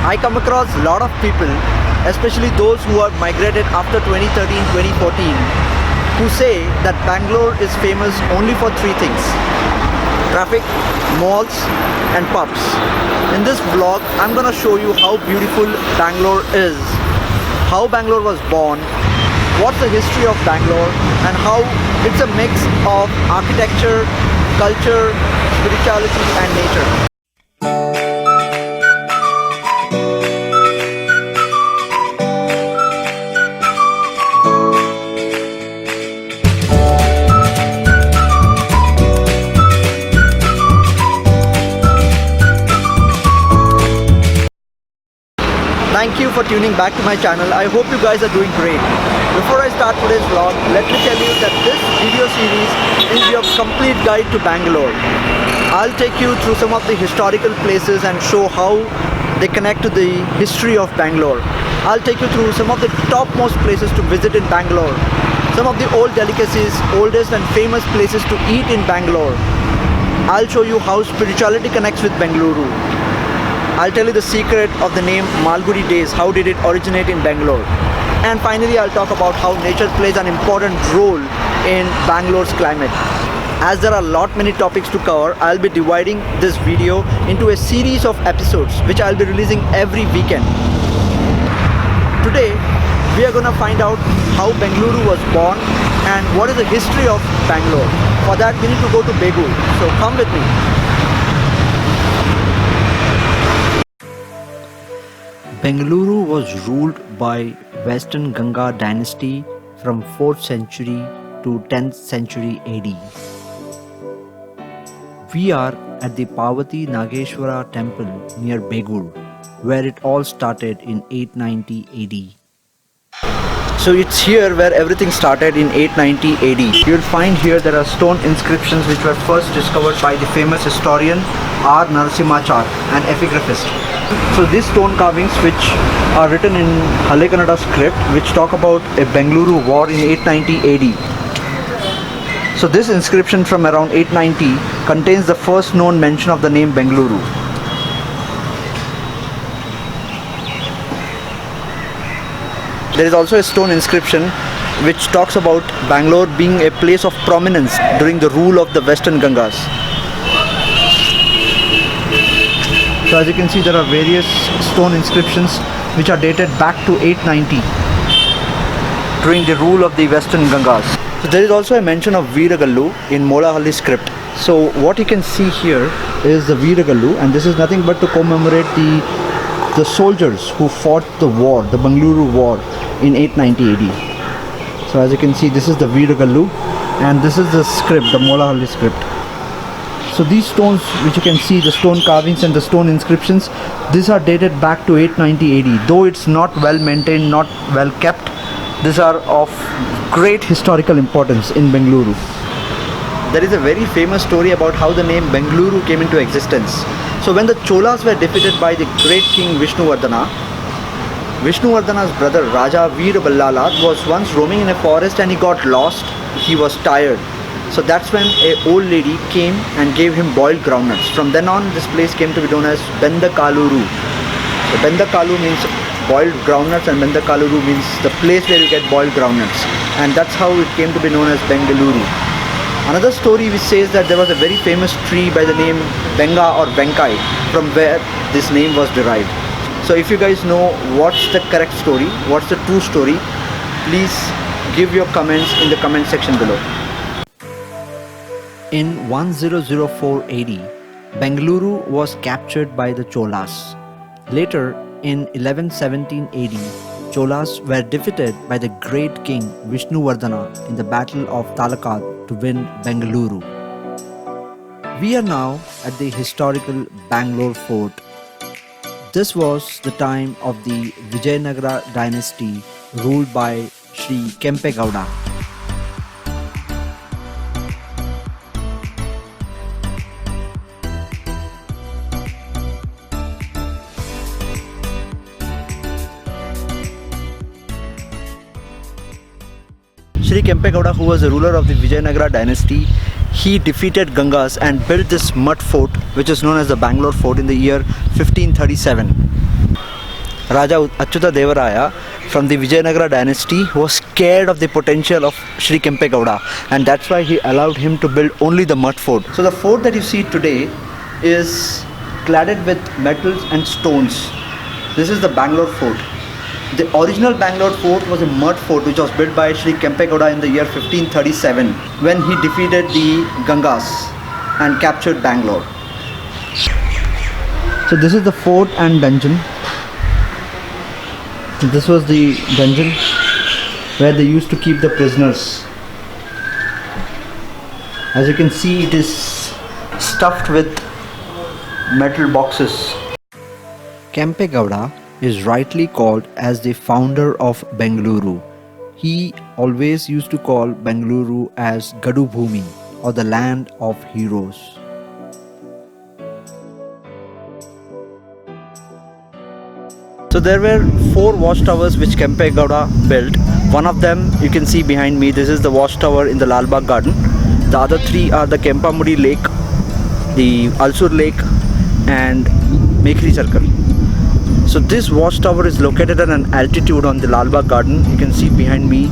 I come across a lot of people, especially those who are migrated after 2013-2014, who say that Bangalore is famous only for three things: traffic, malls and pubs. In this vlog, I'm gonna show you how beautiful Bangalore is, how Bangalore was born, what's the history of Bangalore, and how it's a mix of architecture, culture, spirituality and nature. Thank you for tuning back to my channel. I hope you guys are doing great. Before I start today's vlog, let me tell you that this video series is your complete guide to Bangalore. I'll take you through some of the historical places and show how they connect to the history of Bangalore. I'll take you through some of the topmost places to visit in Bangalore, some of the old delicacies, oldest and famous places to eat in Bangalore. I'll show you how spirituality connects with Bengaluru. I'll tell you the secret of the name Malgudi Days, how did it originate in Bangalore. And finally, I'll talk about how nature plays an important role in Bangalore's climate. As there are many topics to cover, I'll be dividing this video into a series of episodes which I'll be releasing every weekend. Today, we are gonna find out how Bengaluru was born and what is the history of Bangalore. For that, we need to go to Begur. So come with me. Bengaluru was ruled by Western Ganga dynasty from 4th century to 10th century AD. We are at the Parvathi Nageshwara temple near Begur, where it all started in 890 AD. So it's here where everything started in 890 AD. You'll find here there are stone inscriptions which were first discovered by the famous historian R Narasimhachar, an epigraphist. So these stone carvings which are written in Halle Kannada script, which talk about a Bengaluru war in 890 AD. So this inscription from around 890 contains the first known mention of the name Bengaluru. There is also a stone inscription which talks about Bangalore being a place of prominence during the rule of the Western Gangas. So as you can see, there are various stone inscriptions which are dated back to 890 during the rule of the Western Gangas. So there is also a mention of Veergallu in mollahalli script. So what you can see here is the Veergallu, and this is nothing but to commemorate the soldiers who fought the war, the Bengaluru war in 890 AD. So as you can see, this is the Veergallu and this is the script, the mollahalli script. So these stones which you can see, the stone carvings and the stone inscriptions, these are dated back to 890 AD. Though it's not well maintained, not well kept, these are of great historical importance in Bengaluru. There is a very famous story about how the name Bengaluru came into existence. So when the Cholas were defeated by the great king Vishnuvardhana, Vishnuvardhana's brother Raja Veeraballalad was once roaming in a forest and he got lost. He was tired. So that's when an old lady came and gave him boiled groundnuts. From then on, this place came to be known as Bengaluru. So Bengaluru means boiled groundnuts and Bengaluru means the place where you get boiled groundnuts. And that's how it came to be known as Bengaluru. Another story which says that there was a very famous tree by the name Benga or Benkai, from where this name was derived. So if you guys know what's the correct story, what's the true story, please give your comments in the comment section below. In 1004 AD, Bengaluru was captured by the Cholas. Later, in 1117 AD, Cholas were defeated by the great king Vishnuvardhana in the Battle of Talakad to win Bengaluru. We are now at the historical Bangalore fort. This was the time of the Vijayanagara dynasty ruled by Sri Kempegowda. Sri Kempegowda, who was the ruler of the Vijayanagara dynasty, he defeated Gangas and built this mud fort which is known as the Bangalore fort in the year 1537. Raja Achyuta Devaraya from the Vijayanagara dynasty was scared of the potential of Sri Kempegowda, and that's why he allowed him to build only the mud fort. So the fort that you see today is cladded with metals and stones. This is the Bangalore fort. The original Bangalore fort was a mud fort which was built by Sri Kempegowda in the year 1537 when he defeated the Gangas and captured Bangalore. So this is the fort and dungeon. This was the dungeon where they used to keep the prisoners. As you can see, it is stuffed with metal boxes. Kempegowda is rightly called as the founder of Bengaluru. He always used to call Bengaluru as Gadu Bhumi, or the land of heroes. So there were 4 watchtowers which Kempegowda built. One of them you can see behind me. This is the watchtower in the Lalbagh garden. The other 3 are the Kempamudi lake, the Alsur lake and Mekri circle. So this watchtower is located at an altitude on the Lalbagh garden. You can see behind me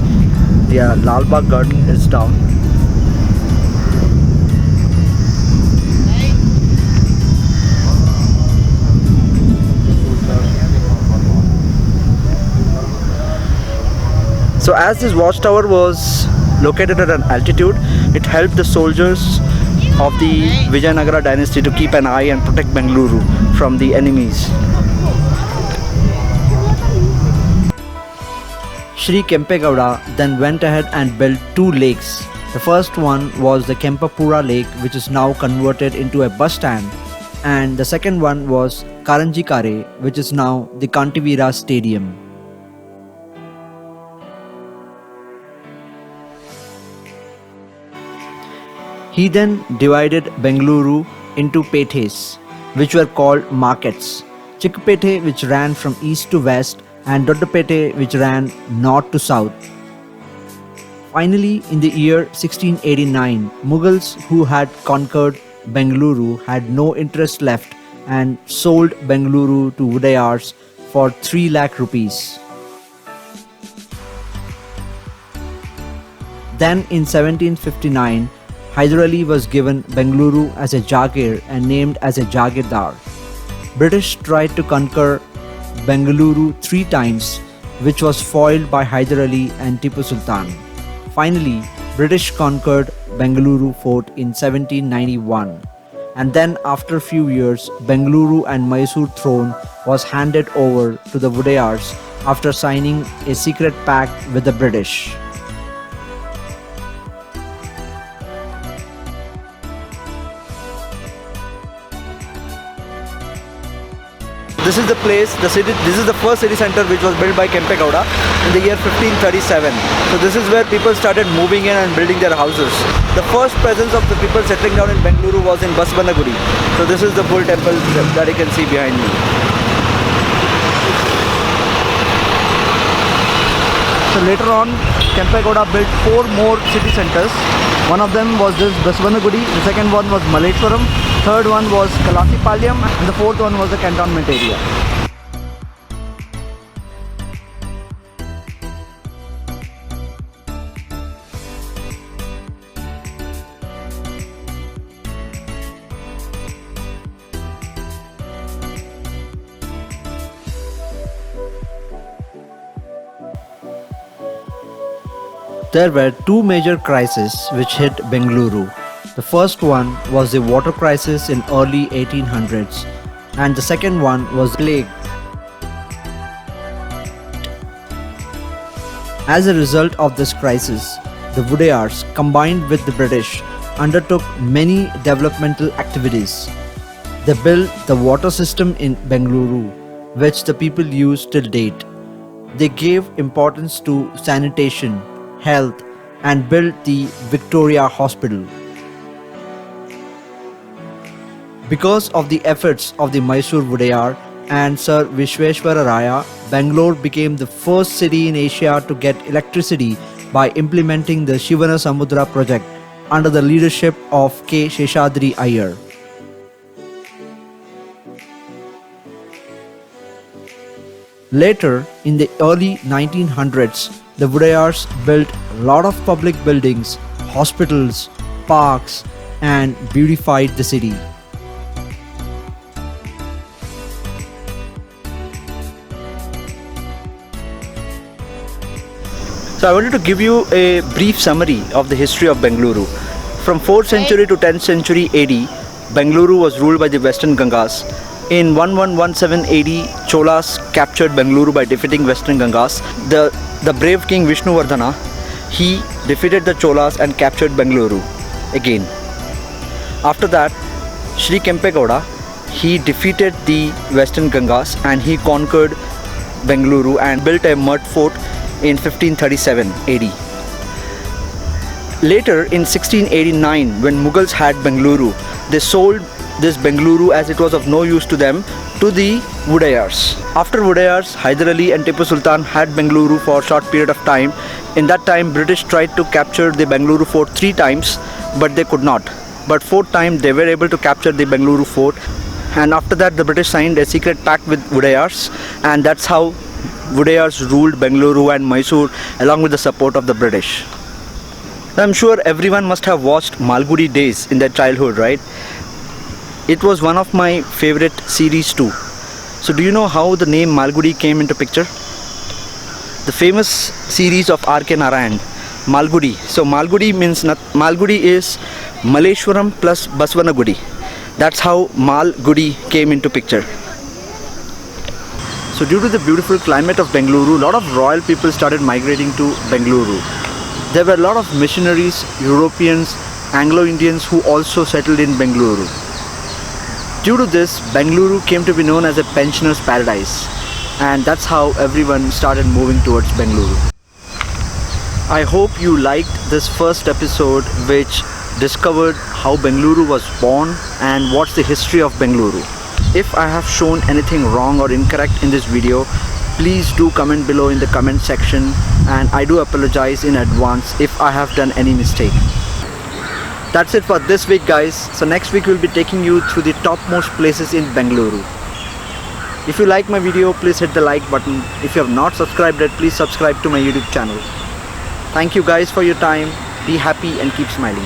the Lalbagh garden is down. So as this watchtower was located at an altitude, it helped the soldiers of the Vijayanagara dynasty to keep an eye and protect Bengaluru from the enemies. Sri Kempegowda then went ahead and built 2 lakes. The first one was the Kempapura lake, which is now converted into a bus stand, and the second one was Karanjikare, which is now the Kantivira stadium. He then divided Bengaluru into petes, which were called markets. Chikkapete, which ran from east to west, and Doddapete, which ran north to south. Finally, in the year 1689, Mughals who had conquered Bengaluru had no interest left and sold Bengaluru to Vodayars for 3 lakh rupees. Then in 1759, Hyder Ali was given Bengaluru as a Jagir and named as a Jagirdar. British tried to conquer Bengaluru 3 times, which was foiled by Hyder Ali and Tipu Sultan. Finally, British conquered Bengaluru fort in 1791, and then after a few years, Bengaluru and Mysore throne was handed over to the Vodayars after signing a secret pact with the British. This is the place, the city. This is the first city center which was built by Kempegowda in the year 1537. So this is where people started moving in and building their houses. The first presence of the people settling down in Bengaluru was in Basavannagudi. So this is the bull temple that you can see behind me. So later on, Kempegowda built 4 more city centers. One of them was this Basavannagudi, the second one was Malleshwaram, third one was Kalasipalyam, and the fourth one was the cantonment area. There were 2 major crises which hit Bengaluru. The first one was the water crisis in early 1800s, and the second one was plague. As a result of this crisis, the Vodayars, combined with the British, undertook many developmental activities. They built the water system in Bengaluru, which the people use till date. They gave importance to sanitation, health, and built the Victoria Hospital. Because of the efforts of the Mysore Vodayar and Sir Vishweshwara Raya, Bangalore became the first city in Asia to get electricity by implementing the Shivana Samudra project under the leadership of K. Sheshadri Iyer. Later, in the early 1900s, the Vodayars built a lot of public buildings, hospitals, parks, and beautified the city. So I wanted to give you a brief summary of the history of Bengaluru. From 4th century to 10th century AD, Bengaluru was ruled by the Western Gangas. In 1117 AD, Cholas captured Bengaluru by defeating Western Gangas. The brave king Vishnuvardhana, he defeated the Cholas and captured Bengaluru again. After that, Sri Kempegowda, he defeated the Western Gangas and he conquered Bengaluru and built a mud fort in 1537 AD. Later in 1689, when Mughals had Bengaluru, they sold this Bengaluru as it was of no use to them to the Vodayars. After Vodayars, Hyder Ali and Tipu Sultan had Bengaluru for a short period of time. In that time, British tried to capture the Bengaluru fort 3 times, but they could not. But 4th time, they were able to capture the Bengaluru fort. And after that, the British signed a secret pact with Vodayars, and that's how Vodayars ruled Bengaluru and Mysore along with the support of the British. I'm sure everyone must have watched Malgudi Days in their childhood, right? It was one of my favorite series too. So do you know how the name Malgudi came into picture? The famous series of R Narasimhachar, Malgudi. So Malgudi means Malgudi is Malleshwaram plus Basvanagudi. That's how Malgudi came into picture. So due to the beautiful climate of Bengaluru, a lot of royal people started migrating to Bengaluru. There were a lot of missionaries, Europeans, Anglo-Indians who also settled in Bengaluru. Due to this, Bengaluru came to be known as a pensioner's paradise, and that's how everyone started moving towards Bengaluru. I hope you liked this first episode which discovered how Bengaluru was born and what's the history of Bengaluru. If I have shown anything wrong or incorrect in this video, please do comment below in the comment section, and I do apologize in advance if I have done any mistake. That's it for this week, guys. So next week we'll be taking you through the topmost places in Bengaluru. If you like my video, please hit the like button. If you have not subscribed yet, please subscribe to my YouTube channel. Thank you guys for your time. Be happy and keep smiling.